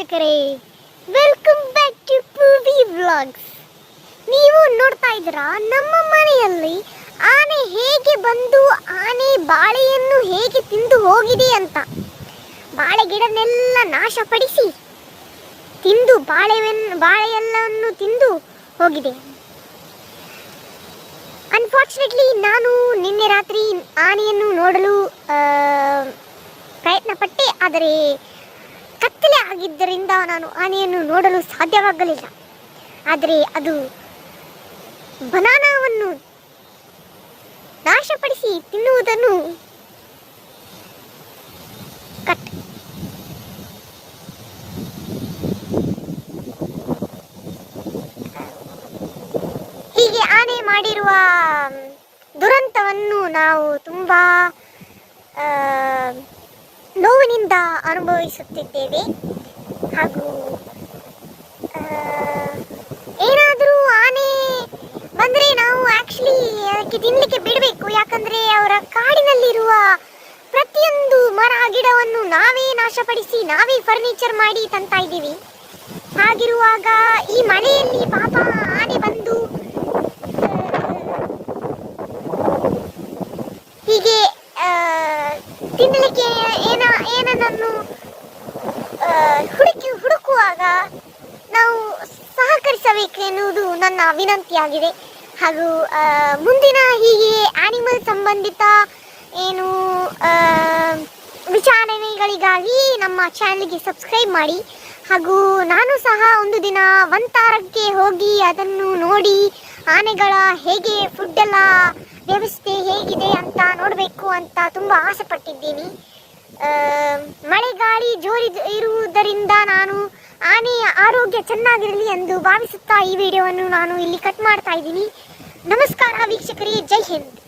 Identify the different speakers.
Speaker 1: ವೀಕ್ಷಕರೇ, welcome back to ಪೂವಿ vlogs. ನೀವು ನೋಡ್ತಾ ಇದ್ದೀರಾ ನಮ್ಮ ಮನೆಯಲ್ಲಿ ಆನೆ ಹೇಗೆ ಬಂದು ಆನೆ ಬಾಳೆಯನ್ನು ಹೇಗೆ ತಿಂದು ಹೋಗಿದೆ ಅಂತ. ಬಾಳೆ ಗಿಡನೆಲ್ಲ ನಾಶಪಡಿಸಿ ತಿಂದು ಬಾಳೆಯೆಲ್ಲವನ್ನು ತಿಂದು ಹೋಗಿದೆ. ಅನ್ಫಾರ್ಚುನೇಟ್ಲಿ ನಾನು ನಿನ್ನೆ ರಾತ್ರಿ ಆನೆಯನ್ನು ನೋಡಲು ಪ್ರಯತ್ನ ಪಟ್ಟೆ, ಆದರೆ ಕತ್ತಲೆ ಆಗಿದ್ದರಿಂದ ನಾನು ಆನೆಯನ್ನು ನೋಡಲು ಸಾಧ್ಯವಾಗಲಿಲ್ಲ. ಆದರೆ ಅದು ಬನಾನಾವನ್ನು ನಾಶಪಡಿಸಿ ತಿನ್ನುವುದನ್ನು ಹೀಗೆ ಆನೆ ಮಾಡಿರುವ ದುರಂತವನ್ನು ನಾವು ತುಂಬಾ ನೋವಿನಿಂದ ಅನುಭವಿಸುತ್ತಿದ್ದೇವೆ. ಹಾಗೂ ಏನಾದರೂ ಆನೆ ಬಂದರೆ ನಾವು ಆ್ಯಕ್ಚುಲಿ ಅದಕ್ಕೆ ತಿನ್ನಲಿಕ್ಕೆ ಬಿಡಬೇಕು. ಯಾಕಂದರೆ ಅವರ ಕಾಡಿನಲ್ಲಿರುವ ಪ್ರತಿಯೊಂದು ಮರ ಗಿಡವನ್ನು ನಾವೇ ನಾಶಪಡಿಸಿ ನಾವೇ ಫರ್ನಿಚರ್ ಮಾಡಿ ತಂತಾ ಇದ್ದೀವಿ. ಹಾಗಿರುವಾಗ ಈ ಮಳೆಯಲ್ಲಿ ಪಾಪ ಆನೆ ಬಂದು ಹೀಗೆ ತಿನ್ನಲಿಕ್ಕೆ ಏನನ್ನು ಹುಡುಕುವಾಗ ನಾವು ಸಹಕರಿಸಬೇಕು ಎನ್ನುವುದು ನನ್ನ ವಿನಂತಿಯಾಗಿದೆ. ಹಾಗೂ ಮುಂದಿನ ಹೀಗೆ ಆನಿಮಲ್ ಸಂಬಂಧಿತ ಏನು ವಿಚಾರಣೆಗಳಿಗಾಗಿ ನಮ್ಮ ಚಾನಲ್ಗೆ ಸಬ್ಸ್ಕ್ರೈಬ್ ಮಾಡಿ. ಹಾಗೂ ನಾನು ಸಹ ಒಂದು ದಿನ ವಂತಾರಕ್ಕೆ ಹೋಗಿ ಅದನ್ನು ನೋಡಿ ಆನೆಗಳ ಹೇಗೆ ಫುಡ್ಡೆಲ್ಲ ವ್ಯವಸ್ಥೆ ಹೇಗಿದೆ ಅಂತ ನೋಡಬೇಕು ಅಂತ ತುಂಬ ಆಸೆ ಪಟ್ಟಿದ್ದೀನಿ. ಮಳೆ ಗಾಳಿ ಜೋರಿ ಇರುವುದರಿಂದ ನಾನು ಆನೆಯ ಆರೋಗ್ಯ ಚೆನ್ನಾಗಿರಲಿ ಎಂದು ಭಾವಿಸುತ್ತಾ ಈ ವಿಡಿಯೋವನ್ನು ನಾನು ಇಲ್ಲಿ ಕಟ್ ಮಾಡ್ತಾ ಇದ್ದೀನಿ. ನಮಸ್ಕಾರ ವೀಕ್ಷಕರೇ, ಜೈ ಹಿಂದ್.